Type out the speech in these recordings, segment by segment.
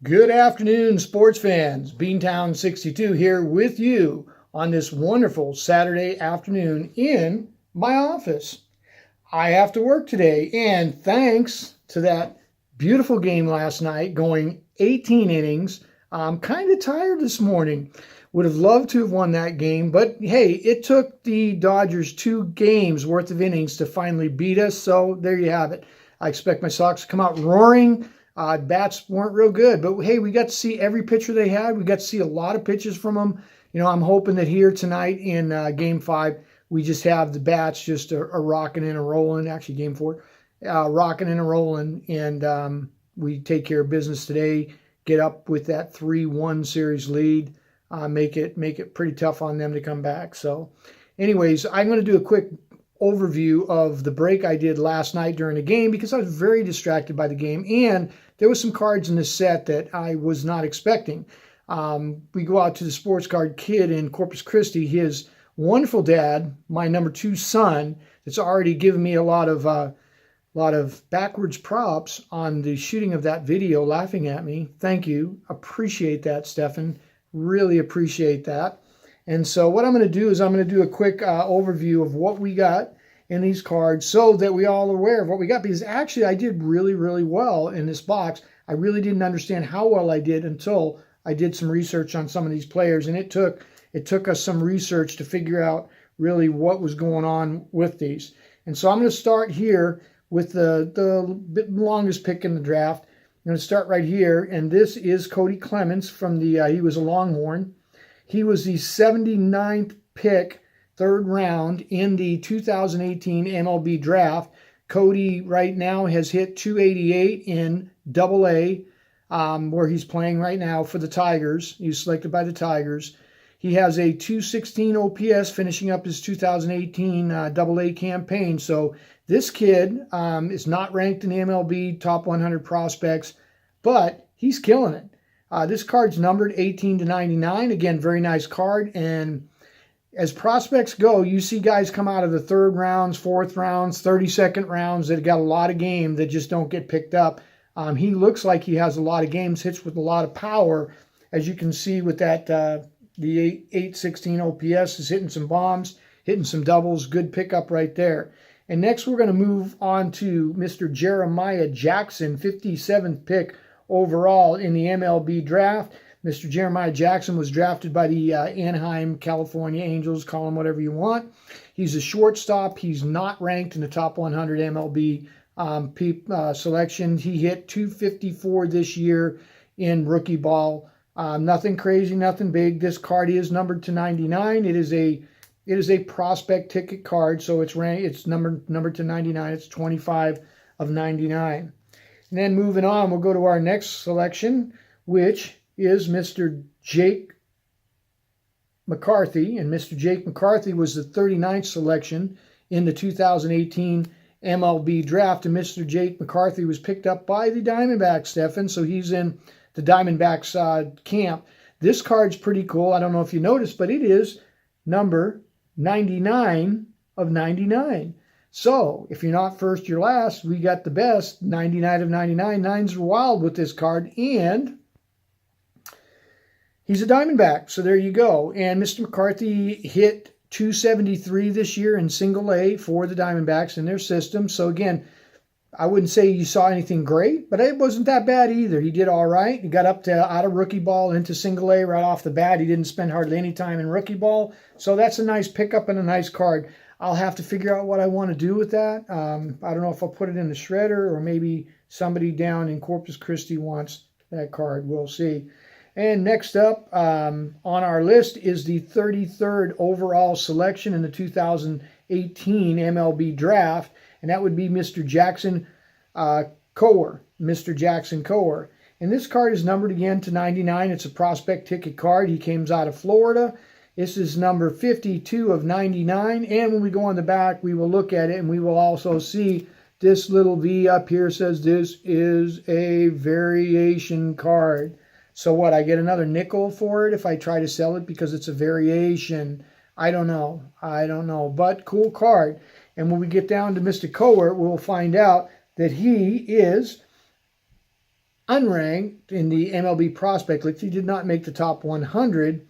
Good afternoon, sports fans. Beantown 62 here with you on this wonderful Saturday afternoon in my office. I have to work today, and thanks to that beautiful game last night, going 18 innings, I'm kind of tired this morning. Would have loved to have won that game, but hey, it took the Dodgers 2 games worth of innings to finally beat us, so there you have it. I expect my Sox to come out roaring. Bats weren't real good, but hey, we got to see every pitcher they had. We got to see a lot of pitches from them. I'm hoping that here tonight in Game 5, we just have the bats just a rocking and a rolling. Actually, Game 4, rocking and a rolling, and we take care of business today. Get up with that 3-1 series lead. Make it pretty tough on them to come back. So, anyways, I'm going to do a quick overview of the break I did last night during the game because I was very distracted by the game, and there was some cards in this set that I was not expecting. We go out to the sports card kid in Corpus Christi. His wonderful dad, my number 2 son, that's already given me a lot of backwards props on the shooting of that video, laughing at me. Thank you. Appreciate that, Stefan. Really appreciate that. And so what I'm going to do is I'm going to do a quick overview of what we got in these cards so that we all are aware of what we got, because actually I did really, really well in this box. I really didn't understand how well I did until I did some research on some of these players, and it took us some research to figure out really what was going on with these. And so I'm going to start here with the longest pick in the draft. I'm going to start right here, and this is Cody Clements from he was a Longhorn. He was the 79th pick, 3rd round in the 2018 MLB draft. Cody right now has hit 288 in AA, where he's playing right now for the Tigers. He was selected by the Tigers. He has a 216 OPS finishing up his 2018 AA campaign. So this kid is not ranked in the MLB top 100 prospects, but he's killing it. This card's numbered 18 to 99. Again, very nice card. And as prospects go, you see guys come out of the 3rd rounds, 4th rounds, 32nd rounds that got a lot of game that just don't get picked up. He looks like he has a lot of games, hits with a lot of power. As you can see with that, the 816 OPS is hitting some bombs, hitting some doubles. Good pickup right there. And next we're going to move on to Mr. Jeremiah Jackson, 57th pick overall in the MLB draft. Mr. Jeremiah Jackson was drafted by the Anaheim, California Angels. Call him whatever you want. He's a shortstop. He's not ranked in the top 100 MLB selection. He hit 254 this year in rookie ball. Nothing crazy, nothing big. This card is numbered to 99. It is a prospect ticket card, so it's numbered to 99. It's 25 of 99. And then moving on, we'll go to our next selection, which is Mr. Jake McCarthy. And Mr. Jake McCarthy was the 39th selection in the 2018 MLB draft. And Mr. Jake McCarthy was picked up by the Diamondbacks, Stefan. So he's in the Diamondbacks camp. This card's pretty cool. I don't know if you noticed, but it is number 99 of 99. So, if you're not first, you're last. We got the best, 99 of 99. Nines are wild with this card, and he's a Diamondback, so there you go. And Mr. McCarthy hit 273 this year in single A for the Diamondbacks in their system. So, again, I wouldn't say you saw anything great, but it wasn't that bad either. He did all right. He got up to out of rookie ball into single A right off the bat. He didn't spend hardly any time in rookie ball, so that's a nice pickup and a nice card. I'll have to figure out what I want to do with that. I don't know if I'll put it in the shredder or maybe somebody down in Corpus Christi wants that card. We'll see. And next up on our list is the 33rd overall selection in the 2018 MLB draft, and that would be Mr. Jackson Kowar. Mr. Jackson Kowar. And this card is numbered again to 99. It's a prospect ticket card. He comes out of Florida. This is number 52 of 99, and when we go on the back, we will look at it, and we will also see this little V up here says this is a variation card. So what, I get another nickel for it if I try to sell it because it's a variation? I don't know, but cool card. And when we get down to Mr. Kowar, we'll find out that he is unranked in the MLB prospect list. He did not make the top 100.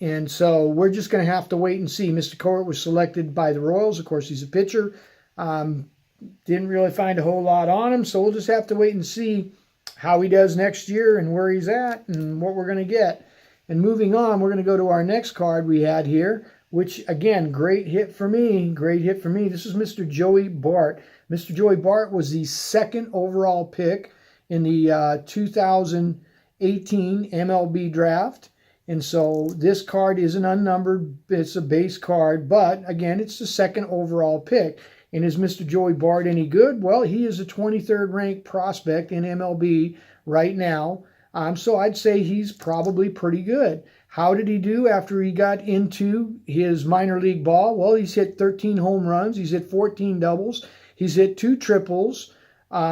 And so we're just going to have to wait and see. Mr. Court was selected by the Royals. Of course, he's a pitcher. Didn't really find a whole lot on him, so we'll just have to wait and see how he does next year and where he's at and what we're going to get. And moving on, we're going to go to our next card we had here, which, again, great hit for me. Great hit for me. This is Mr. Joey Bart. Mr. Joey Bart was the second overall pick in the 2018 MLB draft. And so this card isn't unnumbered. It's a base card. But, again, it's the second overall pick. And is Mr. Joey Bart any good? Well, he is a 23rd ranked prospect in MLB right now. So I'd say he's probably pretty good. How did he do after he got into his minor league ball? Well, he's hit 13 home runs. He's hit 14 doubles. He's hit 2 triples,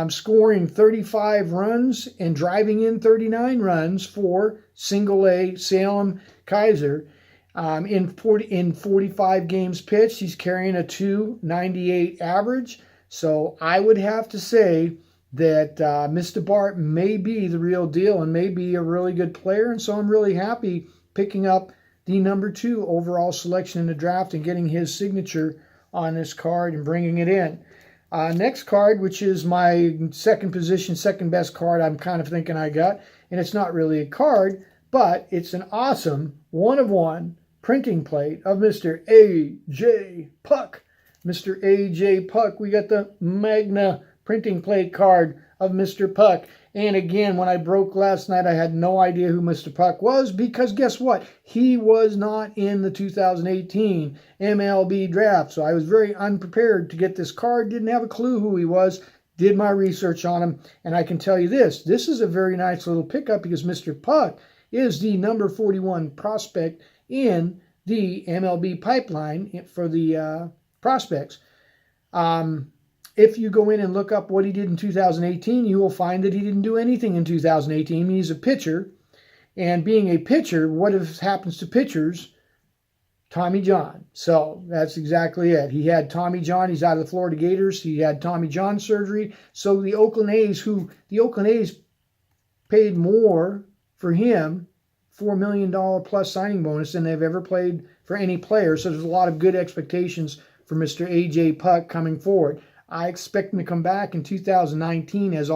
scoring 35 runs and driving in 39 runs for single-A Salem Kaiser. In 45 games pitched, he's carrying a 298 average. So I would have to say that Mr. Bart may be the real deal and may be a really good player. And so I'm really happy picking up the number 2 overall selection in the draft and getting his signature on this card and bringing it in. Next card, which is my second position, second best card I'm kind of thinking I got. And it's not really a card, but it's an awesome 1-of-1 printing plate of Mr. A.J. Puck. Mr. A.J. Puck. We got the Magna printing plate card of Mr. Puck. And again, when I broke last night, I had no idea who Mr. Puck was because guess what? He was not in the 2018 MLB draft. So I was very unprepared to get this card. Didn't have a clue who he was. Did my research on him. And I can tell you this. This is a very nice little pickup because Mr. Puck is the number 41 prospect in the MLB pipeline for the prospects. If you go in and look up what he did in 2018, you will find that he didn't do anything in 2018. He's a pitcher. And being a pitcher, what happens to pitchers? Tommy John. So that's exactly it. He had Tommy John. He's out of the Florida Gators. He had Tommy John surgery. So the Oakland A's paid more for him, $4 million plus signing bonus, than they've ever played for any player. So there's a lot of good expectations for Mr. A.J. Puck coming forward. I expect him to come back in 2019 as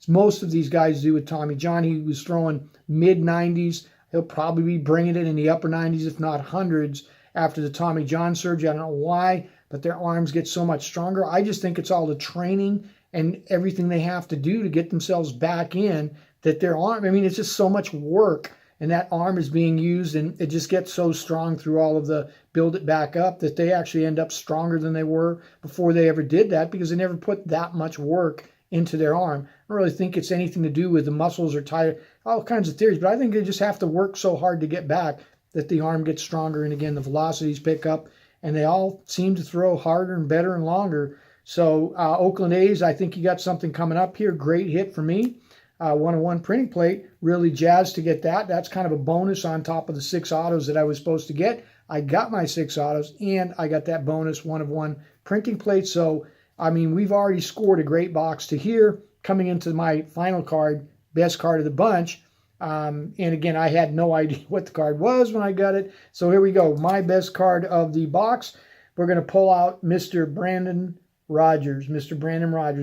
most of these guys do with Tommy John. He was throwing mid-90s. He'll probably be bringing it in the upper 90s, if not hundreds, after the Tommy John surgery. I don't know why, but their arms get so much stronger. I just think it's all the training and everything they have to do to get themselves back in that their arm, it's just so much work. And that arm is being used, and it just gets so strong through all of the build it back up that they actually end up stronger than they were before they ever did that because they never put that much work into their arm. I don't really think it's anything to do with the muscles or tired, all kinds of theories, but I think they just have to work so hard to get back that the arm gets stronger, and again, the velocities pick up, and they all seem to throw harder and better and longer. So Oakland A's, I think you got something coming up here. Great hit for me. 1-of-1 printing plate, really jazzed to get that. That's kind of a bonus on top of the 6 autos that I was supposed to get. I got my 6 autos, and I got that bonus 1-of-1 printing plate. So, we've already scored a great box to here. Coming into my final card, best card of the bunch. And again, I had no idea what the card was when I got it. So here we go. My best card of the box. We're going to pull out Mr. Brandon Rogers.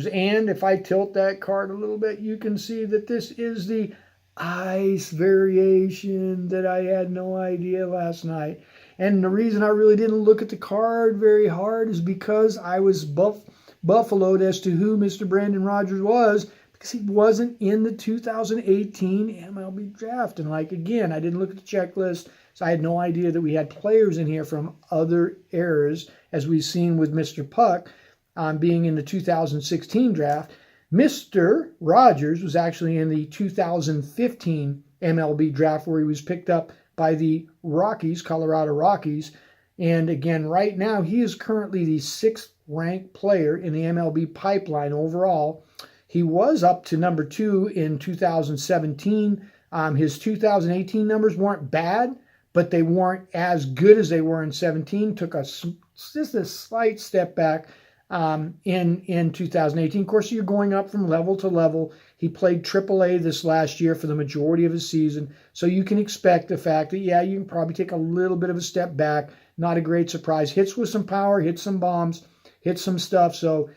And if I tilt that card a little bit, you can see that this is the ice variation that I had no idea last night. And the reason I really didn't look at the card very hard is because I was buffaloed as to who Mr. Brandon Rogers was because he wasn't in the 2018 MLB draft. And again, I didn't look at the checklist, so I had no idea that we had players in here from other eras, as we've seen with Mr. Puck. Being in the 2016 draft. Mr. Rogers was actually in the 2015 MLB draft where he was picked up by the Rockies, Colorado Rockies. And again, right now, he is currently the 6th ranked player in the MLB pipeline overall. He was up to number 2 in 2017. His 2018 numbers weren't bad, but they weren't as good as they were in 17. Took just a slight step back. in 2018. Of course, you're going up from level to level. He played AAA this last year for the majority of his season, so you can expect the fact that, yeah, you can probably take a little bit of a step back. Not a great surprise. Hits with some power, hits some bombs, hits some stuff. So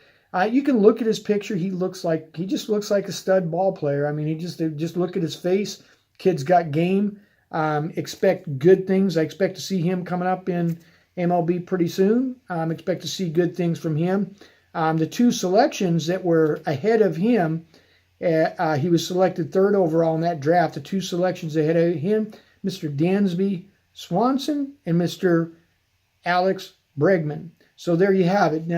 you can look at his picture. He just looks like a stud ball player. I mean, he just look at his face. Kid's got game. Expect good things. I expect to see him coming up in MLB pretty soon. Expect to see good things from him. The two selections that were ahead of him, he was selected 3rd overall in that draft. The two selections ahead of him, Mr. Dansby Swanson and Mr. Alex Bregman. So there you have it.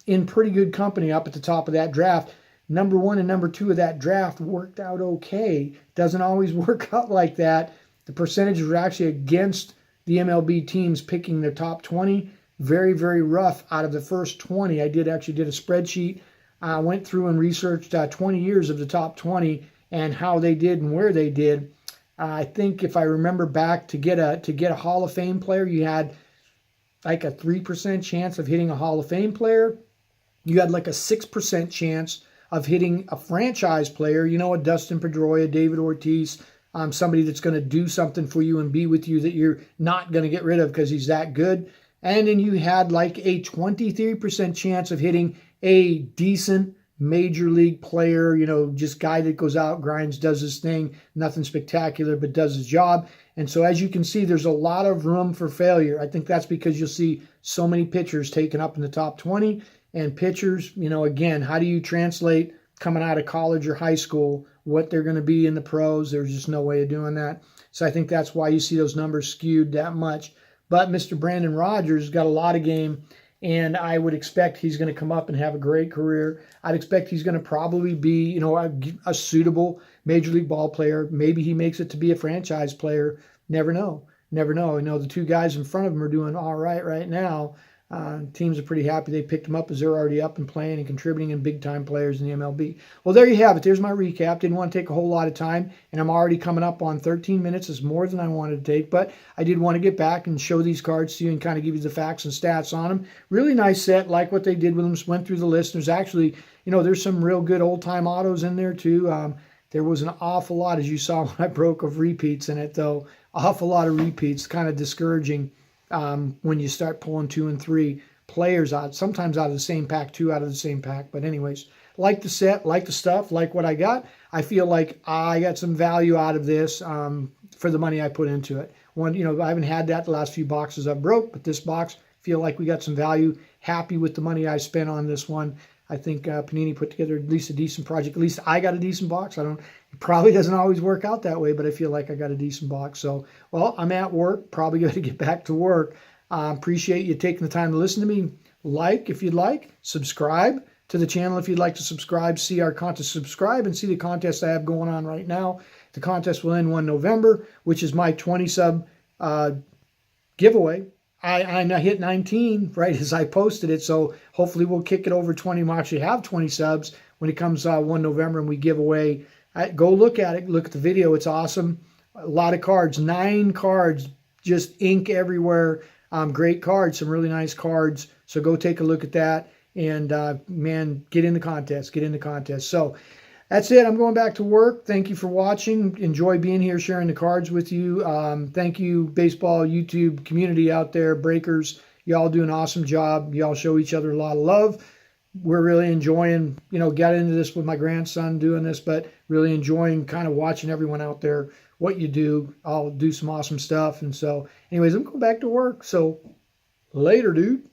In pretty good company up at the top of that draft. Number 1 and number 2 of that draft worked out okay. Doesn't always work out like that. The percentages were actually against the MLB teams picking their top 20. Very, very rough out of the first 20. I actually did a spreadsheet. I went through and researched 20 years of the top 20 and how they did and where they did. I think if I remember back, to get a Hall of Fame player, you had like a 3% chance of hitting a Hall of Fame player. You had like a 6% chance of hitting a franchise player, a Dustin Pedroia, David Ortiz, somebody that's going to do something for you and be with you that you're not going to get rid of because he's that good. And then you had like a 23% chance of hitting a decent major league player, just guy that goes out, grinds, does his thing, nothing spectacular, but does his job. And so as you can see, there's a lot of room for failure. I think that's because you'll see so many pitchers taken up in the top 20. And pitchers, again, how do you translate coming out of college or high school what they're going to be in the pros? There's just no way of doing that. So I think that's why you see those numbers skewed that much. But Mr. Brandon Rogers got a lot of game, and I would expect he's going to come up and have a great career. I'd expect he's going to probably be, a suitable major league ball player. Maybe he makes it to be a franchise player. Never know. Never know. The two guys in front of him are doing all right now. Teams are pretty happy they picked them up as they're already up and playing and contributing and big-time players in the MLB. Well, there you have it. There's my recap. Didn't want to take a whole lot of time, and I'm already coming up on 13 minutes. It's more than I wanted to take, but I did want to get back and show these cards to you and kind of give you the facts and stats on them. Really nice set. Like what they did with them. Went through the list. There's actually, there's some real good old-time autos in there, too. There was an awful lot, as you saw when I broke, of repeats in it, though. Awful lot of repeats. Kind of discouraging. When you start pulling 2 and 3 players out, sometimes out of the same pack, 2 out of the same pack. But anyways, like the set, like the stuff, like what I got. I feel like I got some value out of this for the money I put into it. I haven't had that the last few boxes I broke, but this box, feel like we got some value. Happy with the money I spent on this one. I think Panini put together at least a decent project. At least I got a decent box. It probably doesn't always work out that way, but I feel like I got a decent box. So, well, I'm at work. Probably going to get back to work. Appreciate you taking the time to listen to me. Like if you'd like. Subscribe to the channel if you'd like to subscribe. See our contest. Subscribe and see the contest I have going on right now. The contest will end 1 November, which is my 20 sub giveaway. I hit 19 right as I posted it, so hopefully we'll kick it over 20. We'll actually have 20 subs when it comes 1 November and we give away. Go look at it. Look at the video. It's awesome. A lot of cards. 9 cards. Just ink everywhere. Great cards. Some really nice cards. So go take a look at that. And, man, get in the contest. Get in the contest. So that's it. I'm going back to work. Thank you for watching. Enjoy being here, sharing the cards with you. Thank you, baseball YouTube community out there, breakers. Y'all do an awesome job. Y'all show each other a lot of love. We're really enjoying, got into this with my grandson doing this, but really enjoying kind of watching everyone out there, what you do. I'll do some awesome stuff. And so, anyways, I'm going back to work. So, later, dude.